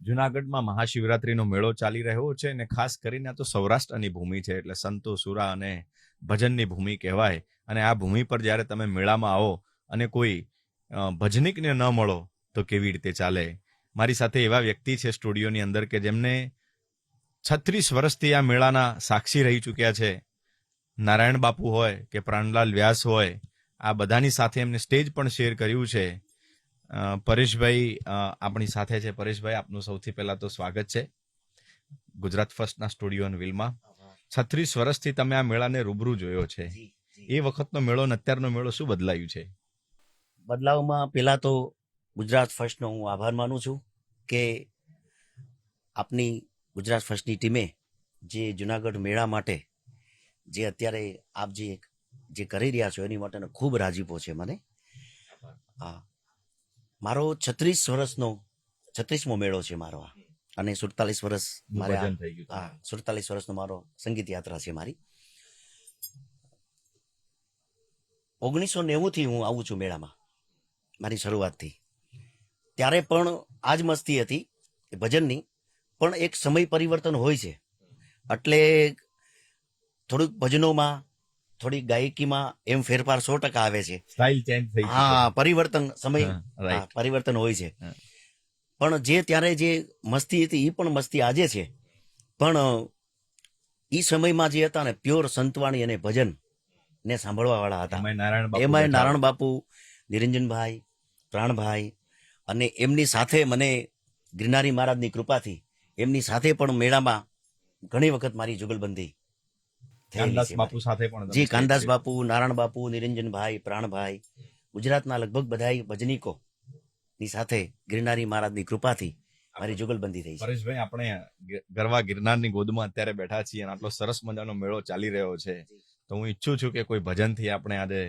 જુનાગઢમાં મહાશિવરાત્રીનો મેળો ચાલી રહ્યો છે અને ખાસ કરીને તો સૌરાષ્ટ્રની ભૂમિ છે એટલે સંતો સુરા અને ભજનની ભૂમિ કહેવાય. અને આ ભૂમિ પર જ્યારે તમે મેળામાં આવો અને કોઈ ભજનિકને ન મળો તો કેવી રીતે ચાલે. મારી સાથે એવા વ્યક્તિ છે સ્ટુડિયોની અંદર કે જેમને 36 વર્ષથી આ મેળાના સાક્ષી રહી ચૂક્યા છે. નારાયણ બાપુ હોય કે પ્રાણલાલ વ્યાસ હોય, આ બધાની સાથે એમને સ્ટેજ પણ શેર કર્યું છે. પરેશભાઈ આપણી સાથે છે. પરેશભાઈ, આપનું સૌથી પહેલા તો સ્વાગત છે ગુજરાત ફર્સ્ટના સ્ટુડિયો અને વિલમાં. 36 વર્ષથી તમે આ મેળાને રૂબરૂ જોયો છે. એ વખતનો મેળો અને અત્યારનો મેળો શું બદલાયું છે? બદલાવમાં પહેલા તો ગુજરાત ફર્સ્ટનો હું આભાર માનું છું કે આપની ગુજરાત ફર્સ્ટની ટીમે જે જુનાગઢ મેળા માટે જે અત્યારે આપ જે કરી રહ્યા છો એની માટેનો ખૂબ રાજીપો છે મને. હા, મારો 36મો મેળો છે મારો આ, અને 47 વર્ષ મારે 47 વર્ષનો મારો સંગીત યાત્રા છે મારી. 1990 થી હું આવું છું મેળામાં, મારી શરૂઆતથી. ત્યારે પણ આ જ મસ્તી હતી ભજનની, પણ એક સમય પરિવર્તન હોય છે એટલે થોડુંક ભજનોમાં, થોડી ગાયકીમાં એમ ફેરફાર 100% આવે છે. સ્ટાઇલ ચેન્જ થઈ છે. હા, પરિવર્તન સમય પરિવર્તન હોય છે. પણ જે ત્યારે જે મસ્તી હતી એ પણ મસ્તી આજે છે. પણ એ સમયમાં જે હતા ને, પ્યોર સંતવાણી અને ભજન ને સાંભળવા વાળા હતા. એમાં નારાયણ બાપુ, નિરંજનભાઈ, પ્રાણભાઈ, અને એમની સાથે મને ગિરનારી મહારાજની કૃપાથી એમની સાથે પણ મેળામાં ઘણી વખત મારી જુગલબંધી કાનદાસ બાપુ સાથે પણ. જી, કાનદાસ બાપુ, નારાયણ બાપુ, નિરંજનભાઈ, પ્રાણભાઈ, ગુજરાતના લગભગ બધા ભજનીકો ની સાથે ગિરનારી મહારાજની કૃપાથી મારી જુગલબંધી થઈ છે. પરેશભાઈ, આપણે ગરવા ગિરનારની ગોદમાં અત્યારે બેઠા છીએ અને આટલો સરસ મજાનો મેળો ચાલી રહ્યો છે, તો હું ઈચ્છું છું કે કોઈ ભજનથી આપણે આજે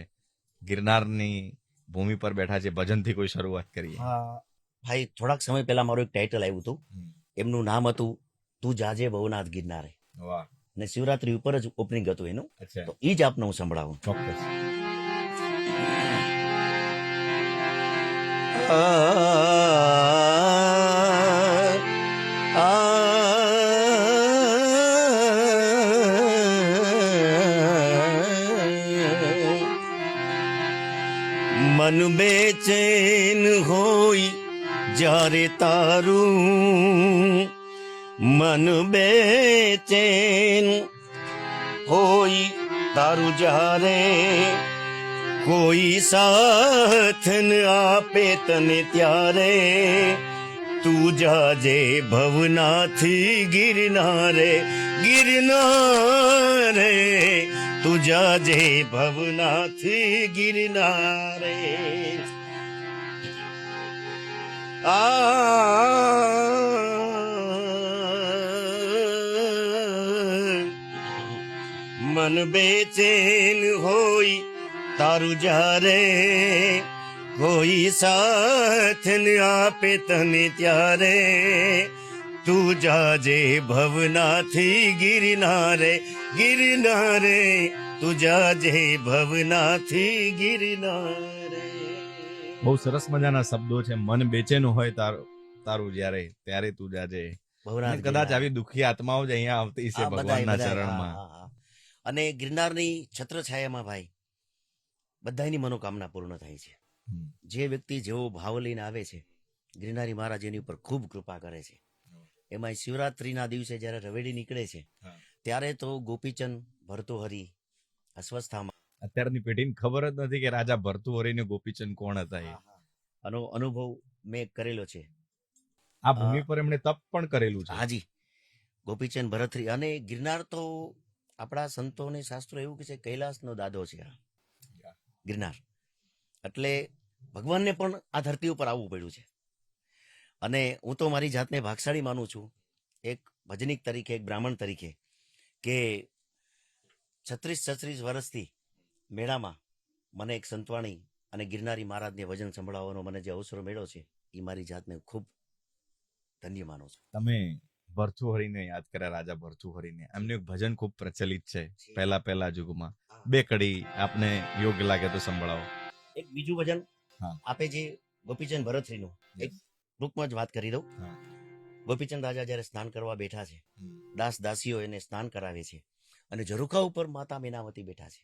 ગિરનારની ભૂમિ પર બેઠા છે, ભજનથી કોઈ શરૂઆત કરીએ. ભાઈ, થોડાક સમય પહેલા મારું એક ટાઇટલ આવ્યું હતું, એમનું નામ હતું તું જાજે ભવનાથ ગિરનારે. વાહ. અને શિવરાત્રી ઉપર જ ઓપનિંગ હતું એનું, તો એ જ આપને હું સંભળાવું. ચોક્કસ. મન બેચેન હોય જ્યારે તારું, મન બેચેન હોય તારું જ્યારે, કોઈ સાથ ન આપે તને ત્યારે, તું જાજે ભવનાથી ગિરનારે, ગિરનારે, તું જાજે ભવનાથી ગિરનારે. મન બેચેન હોય તારું જ્યારે, કોઈ સાથ ન આપે તને ત્યારે, તું જાજે ભવનાથી ગિરનારે, ગિરનારે, તું જાજે ભવનાથી ગિરનારે. બહુ સરસ મજાના શબ્દો છે. મન બેચેન હોય તારું જ્યારે, ત્યારે તું જાજે. કદાચ આવી દુખી આત્માઓ જ અહીંયા આવતી છે ભગવાનના ચરણમાં. અને ગિરનારની છત્રછાયામાં ભાઈ બધાની મનોકામના પૂર્ણ થાય છે. જે વ્યક્તિ જેવો ભાવ લઈને આવે છે, ગિરનારી મહારાજ એની ઉપર ખૂબ કૃપા કરે છે. એમાં શિવરાત્રીના દિવસે જ્યારે રવેડી નીકળે છે ત્યારે તો ગોપીચંદ ભર્તૃહરિ અસ્વસ્થામાં. અત્યારની પેઢીને ખબર જ નથી કે રાજા ભર્તૃહરિ ને ગોપીચંદ કોણ હતા. આનો અનુભવ મેં કરેલો છે. આ ભૂમિ પર એમણે તપ પણ કરેલું છે. હાજી, ગોપીચંદ ભરતરી. અને ગિરનાર તો આપણા સંતોને શાસ્ત્રો એવું કે છે કૈલાસનો દાદો છે આ ગિરનાર. એટલે ભગવાનને પણ આ ધરતી ઉપર આવવું પડ્યું છે. અને હું તો મારી જાતને ભાગશાળી માનું છું, એક ભજનિક તરીકે, એક બ્રાહ્મણ તરીકે, કે 36 વર્ષથી મેળામાં મને એક સંતવાણી અને ગિરનારી મહારાજને ભજન સંભળાવવાનો મને જે અવસર મળ્યો છે, એ મારી જાતને ખૂબ ધન્ય માનું છું. તમે ભર્તૃહરિને યાદ કર્યા, રાજા ભર્તૃહરિને. એમનું એક ભજન ખૂબ પ્રચલિત છે પહેલા યુગમાં. 2 કડી આપને યોગ્ય લાગે તો સંભળાવો. એક બીજું ભજન આપે જે ગોપીચંદ ભરતરીનું, એક ટૂંકમાં જ વાત કરી દઉં. ગોપીચંદ રાજા જ્યારે સ્નાન કરવા બેઠા છે, દાસ દાસીઓ એને સ્નાન કરાવે છે અને ઝરૂખા ઉપર માતા મીનાવતી બેઠા છે.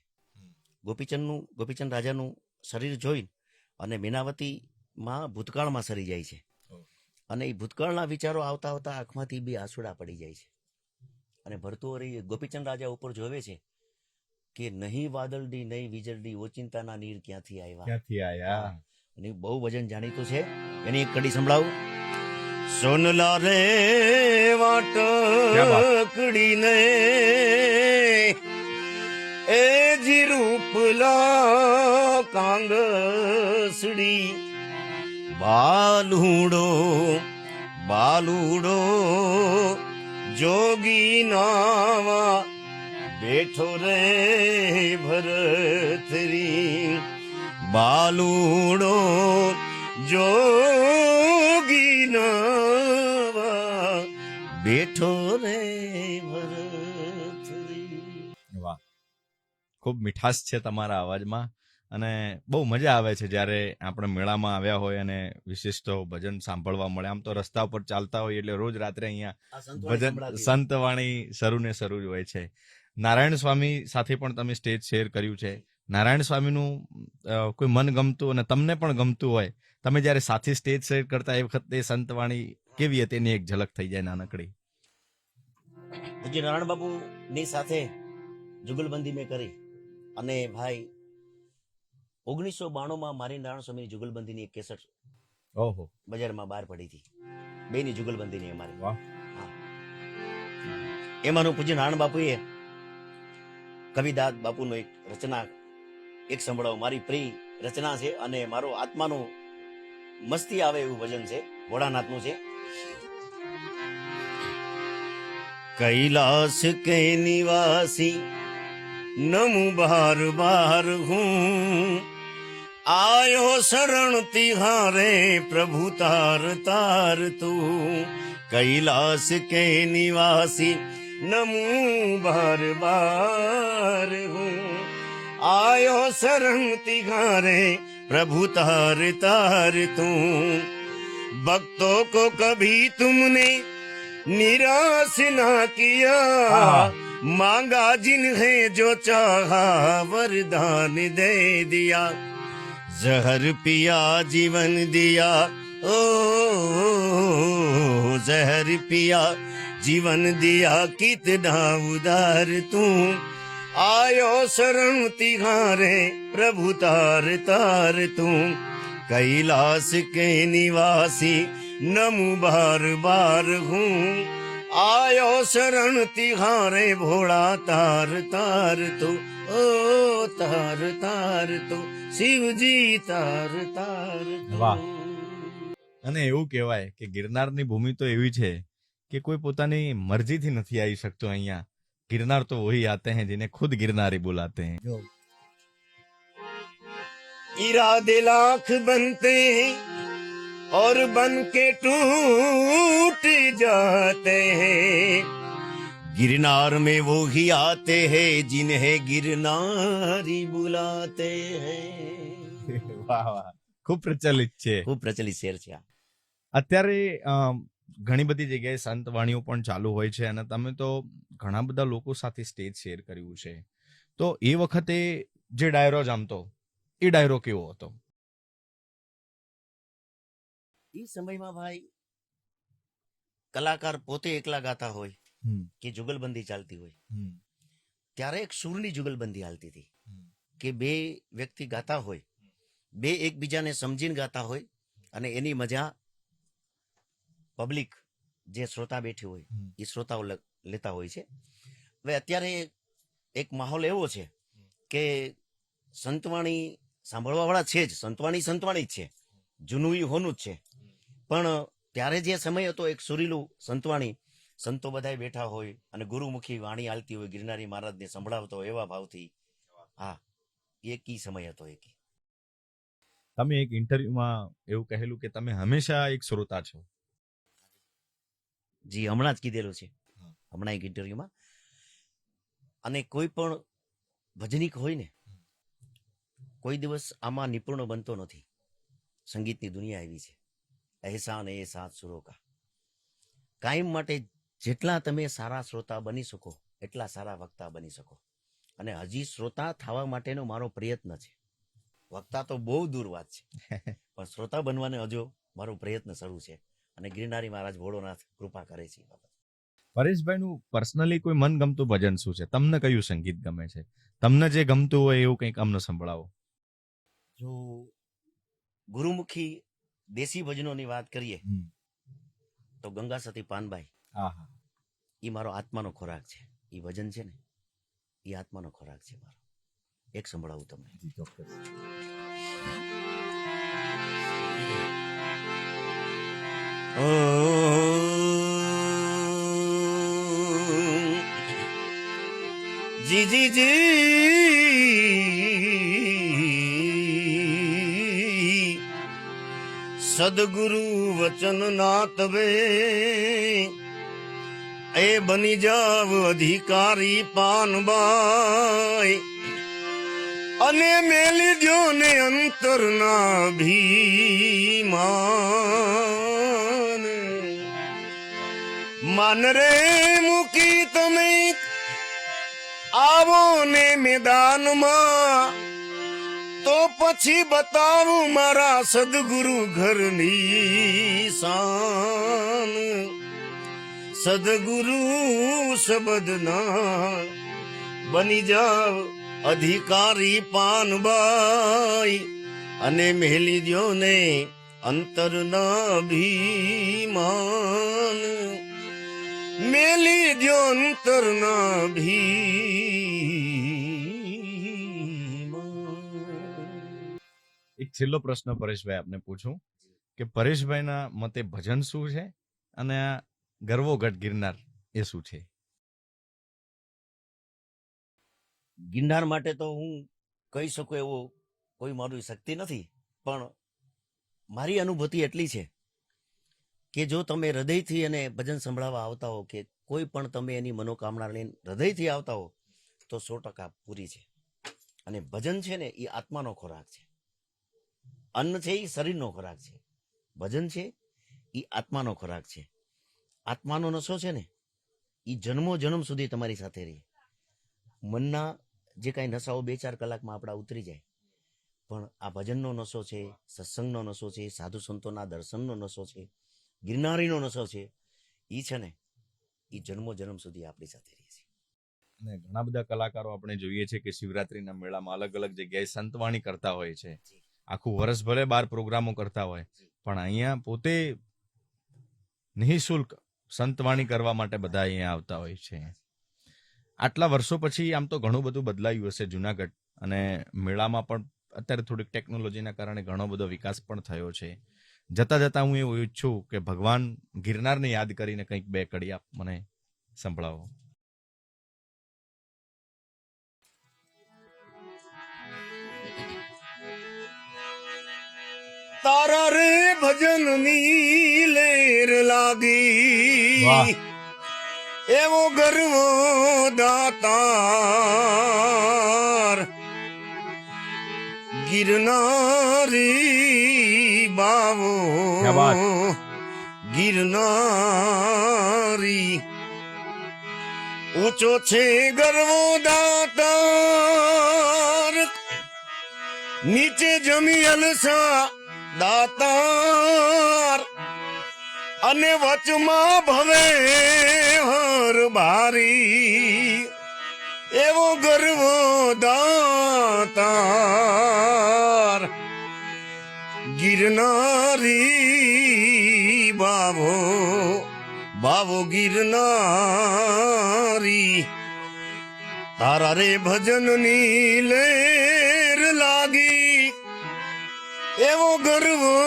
ગોપીચંદ રાજાનું શરીર જોઈ અને મીનાવતી માં ભૂતકાળમાં સરી જાય છે અને એ ભૂતકાળના વિચારો આવતા આવતા આંખમાંથી બી આંસુડા પડી જાય છે અને ભરતુહરી ગોપીચંદ રાજા ઉપર જોવે છે કે નહીં વાદળડી નહીં વીજળડી ઓચિંતાના નીર ક્યાંથી આવ્યા. અને બહુ ભજન જાણીતું છે, એની એક કડી સંભળાવું. સોનલા રે વાટકડીને એ જી રૂપલા કાંગસડી બાલુડો બાલુડો જોગી નાવા બેઠો રે ભરતરી બાલુડો જોગી નાવા બેઠો રે ભરતરી. વાહ, ખૂબ મીઠાશ છે તમારા અવાજમાં અને બહુ મજા આવે છે જ્યારે આપણે મેળામાં આવ્યા હોય અને વિશિષ્ટ ભજન સાંભળવા મળે. આમ તો રસ્તા ઉપર ચાલતા હોય એટલે રોજ રાત્રે અહીંયા ભજન સંતવાણી શરૂ ને શરૂ જ હોય છે. નારાયણ સ્વામી સાથે પણ તમે સ્ટેજ શેર કર્યું છે. નારાયણ સ્વામીનું કોઈ મન ગમતું અને તમને પણ ગમતું હોય, તમે જ્યારે સાથે સ્ટેજ શેર કરતા એ વખતે સંતવાણી કેવી હતી એની એક ઝલક થઈ જાય નાનકડી. પૂજ્ય નારાયણ બાપુ ની સાથે જુગલબંધી મેં કરી અને ભાઈ 1992 મારી નારાયણ સ્વામીની જુગલબંધીની એક કેસેટ ઓહો બજારમાં બહાર પડી હતી, બેની જુગલબંધીની અમારી. વાહ. એમાંનું પૂજ્ય નારાયણ બાપુએ કવિદાસ બાપુનો એક રચના એક સંભળાવો. મારી પ્રિય રચના છે અને મારો આત્માનું મસ્તી આવે એવું ભજન છે, ભોળાનાથનું છે. कैलाश के निवासी नमु बार बार हूँ, आयो शरण तिहारे प्रभु तार तार तू. कैलाश के निवासी नमु बार बार हूँ, आयो शरण तिहारे प्रभु तार तार तू. भक्तों को कभी तुमने निराश ना किया, मांगा जिन्हें जो चाहा वरदान दे दिया. जहर पिया जीवन दिया, ओ जहर पिया जीवन दिया, कितना उदार तू. आयो शरण तिहारे प्रभु तार तार तू. कैलाश के निवासी नमु बार बार हूँ, आयो शरण तिहारे भोला तार तार तू. ओ तार तार तू शिवजी तार तार तू. વાહ. અને એવું કહેવાય કે ગિરનારની ભૂમિ તો એવી છે કે કોઈ પોતાની મરજીથી નથી આવી શકતો અહીંયા. गिरनार तो वही आते हैं जिन्हें खुद गिरनारी बुलाते हैं. इरादे लाख बनते हैं और बन के टूट जाते हैं, गिरनार में वो ही आते हैं जिन्हें गिरनारी बुलाते हैं. વાહ વાહ, ખૂબ પ્રચલિત છે, ખૂબ પ્રચલિત શેર છે. અત્યારે ઘણી બધી જગ્યાએ સંત વાણીઓ પણ ચાલુ હોય છે અને તમે તો ઘણા બધા લોકો સાથે સ્ટેજ શેર કર્યું છે, તો એ વખતે જે ડાયરો જામતો એ ડાયરો કેવો હતો? એ સમયમાં ભાઈ કલાકાર પોતે એકલા ગાતા હોય કે જુગલબંધી ચાલતી હોય, ત્યારે એક સૂરની જુગલબંધી હાલતી હતી કે બે વ્યક્તિ ગાતા હોય, બે એકબીજાને સમજીને ગાતા હોય અને એની મજા પબ્લિક જે શ્રોતા બેઠી હોય એ શ્રોતાઓ લેતા હોય છે. હવે અત્યારે એક માહોલ એવો છે કે સંતવાણી સાંભળવા વાળા છે જ, સંતવાણી સંતવાણી જ છે, જૂનું ઈ હોનું જ છે. પણ ત્યારે જે સમય હતો એક સુરીલું સંતવાણી, સંતો બધાય બેઠા હોય અને ગુરુમુખી વાણી હાલતી હોય, ગિરનારી મહારાજને સંભળાવતો હોય એવા ભાવથી. હા, એક ઈ સમય હતો. એક તમે એક ઇન્ટરવ્યુમાં એવું કહેલું કે તમે હંમેશા એક શ્રોતા છો. જી, હમણાં જ કીધેલું છે, હમણાં એક ઇન્ટરવ્યુમાં. અને કોઈ પણ ભજનિક હોય ને, કોઈ દિવસ આમાં નિપુણ બનતો નથી. સંગીતની દુનિયા એવી છે, એહસાન એ સાત સુરો કા. કાયમ માટે જેટલા તમે સારા શ્રોતા બની શકો એટલા સારા વક્તા બની શકો. અને હજી શ્રોતા થવા માટેનો મારો પ્રયત્ન છે. વક્તા તો બહુ દૂર વાત છે, પણ શ્રોતા બનવાને હજુ મારો પ્રયત્ન શરૂ છે. અને ગિરનારી મહારાજ ભોળોનાથ કૃપા કરે છે. પરેશભાઈનું પર્સનલી કોઈ મનગમતું ભજન શું છે? તમને કયું સંગીત ગમે છે? તમને જે ગમતું હોય એવું કંઈક અમને સંભળાવો. જો ગુરુમુખી દેશી ભજનોની વાત કરીએ તો ગંગા સતી પાનબાઈ એ મારો આત્માનો ખોરાક છે. એ ભજન છે ને, એ આત્માનો ખોરાક છે મારો. એક સંભળાવું તમને. જી જી જી સદગુરુ વચન ના તવે એ બની જાવ અધિકારી પાનબાઈ, અને મેલી દો ને અંતર ના ભીમાન. માન રે મૂકી તમે આવો ને મેદાનમાં, તો પછી બતાવું મારા સદગુરુ ઘરની શાન. સદગુરુ શબ્દના બની જાવ અધિકારી પાનબાઈ, અને મેલી દ્યો ને અંતરના ભીમાન. મેલી દ્યો અંતરના ભીમાન. એક છેલ્લો પ્રશ્ન પરેશભાઈ આપને પૂછું કે પરેશભાઈના મતે ભજન શું છે અને આ ગરવોગઢ ગિરનાર એ શું છે? ગિરનાર માટે તો હું કહી શકું એવો કોઈ મારી શક્તિ નથી, પણ મારી અનુભૂતિ એટલી છે કે જો તમે હૃદયથી એને ભજન સંભળાવવા આવતા હો, કે કોઈ પણ તમે એની મનોકામના લઈને હૃદયથી આવતા હો, તો 100% પૂરી છે. અને ભજન છે ને એ આત્માનો ખોરાક છે. અન્ન છે એ શરીરનો ખોરાક છે, ભજન છે એ આત્માનો ખોરાક છે. આત્માનો નશો છે ને એ જન્મો જન્મ સુધી તમારી સાથે રહે. મનના જે કાંઈ નશાઓ 2-4 કલાકમાં આપણા ઉતરી જાય, પણ આ ભજનનો નશો છે, સત્સંગનો નશો છે, સાધુ સંતોના દર્શનનો નશો છે, ગિરનારીનો નશો છે, એ છે ને એ જન્મો જન્મ સુધી આપણી સાથે રહે છે. અને ઘણા બધા કલાકારો આપણે જોઈએ છે કે શિવરાત્રીના મેળામાં અલગ અલગ જગ્યાએ સંતવાણી કરતા હોય છે. આખું વર્ષ ભલે 12 પ્રોગ્રામો કરતા હોય, પણ અહીંયા પોતે નિઃશુલ્ક સંતવાણી કરવા માટે બધા અહીંયા આવતા હોય છે. આટલા વર્ષો પછી આમ તો ઘણું બધું બદલાયું હશે જુનાગઢ, અને મેળામાં પણ અત્યારે થોડીક ટેકનોલોજીના કારણે ઘણો બધો વિકાસ પણ થયો છે. જતા જતા હું એવું ઈચ્છું કે ભગવાન ગિરનારને યાદ કરીને કંઈક 2 કડી આપ મને સંભળાવો. તારા રે ભજન ની લેર લાગી, એવો ગર્વો દાતાર ગિરનારી બાવો ગિરનારી. ઊંચો છે ગર્વો દાતાર, નીચે જમી અલસા દાતાર, અને વચમાં ભવે હર બારી. એવો ગર્વો દાતાર ગિરનારી બાવો બાવો ગિરનારી. તારા રે ભજનની લેર લાગી, એવો ગર્વો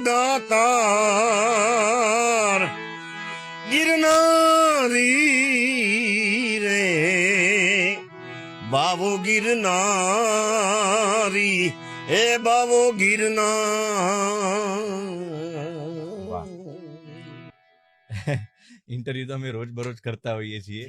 દાતાર ગિરનારી રે બાવો ગિરનારી. એ બાવો ગિરનાર. ઇન્ટરવ્યુ તો અમે રોજ બરોજ કરતા હોઈએ છીએ,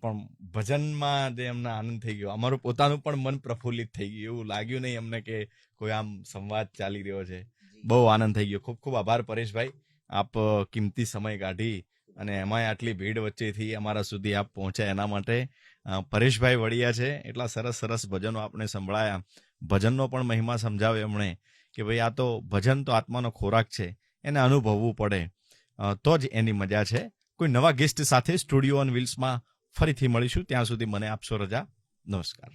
પણ ભજનમાં જે અમને આનંદ થઈ ગયો, અમારું પોતાનું પણ મન પ્રફુલ્લિત થઈ ગયું. એવું લાગ્યું નહીં અમને કે કોઈ આમ સંવાદ ચાલી રહ્યો છે. બહુ આનંદ થઈ ગયો. ખૂબ ખૂબ આભાર પરેશભાઈ, આપ કિંમતી સમય કાઢી અને એમાંય આટલી ભીડ વચ્ચેથી અમારા સુધી આપ પહોંચ્યા એના માટે પરેશભાઈ વડિયા છે. એટલા સરસ સરસ ભજનો આપણે સંભળાયા. ભજનનો પણ મહિમા સમજાવ્યો એમણે કે ભાઈ આ તો ભજન તો આત્માનો ખોરાક છે, એને અનુભવવું પડે તો જ એની મજા છે. કોઈ નવા ગેસ્ટ સાથે સ્ટુડિયો ઓન વ્હીલ્સમાં ફરીથી મળીશું. ત્યાં સુધી મને આપશો રજા. નમસ્કાર.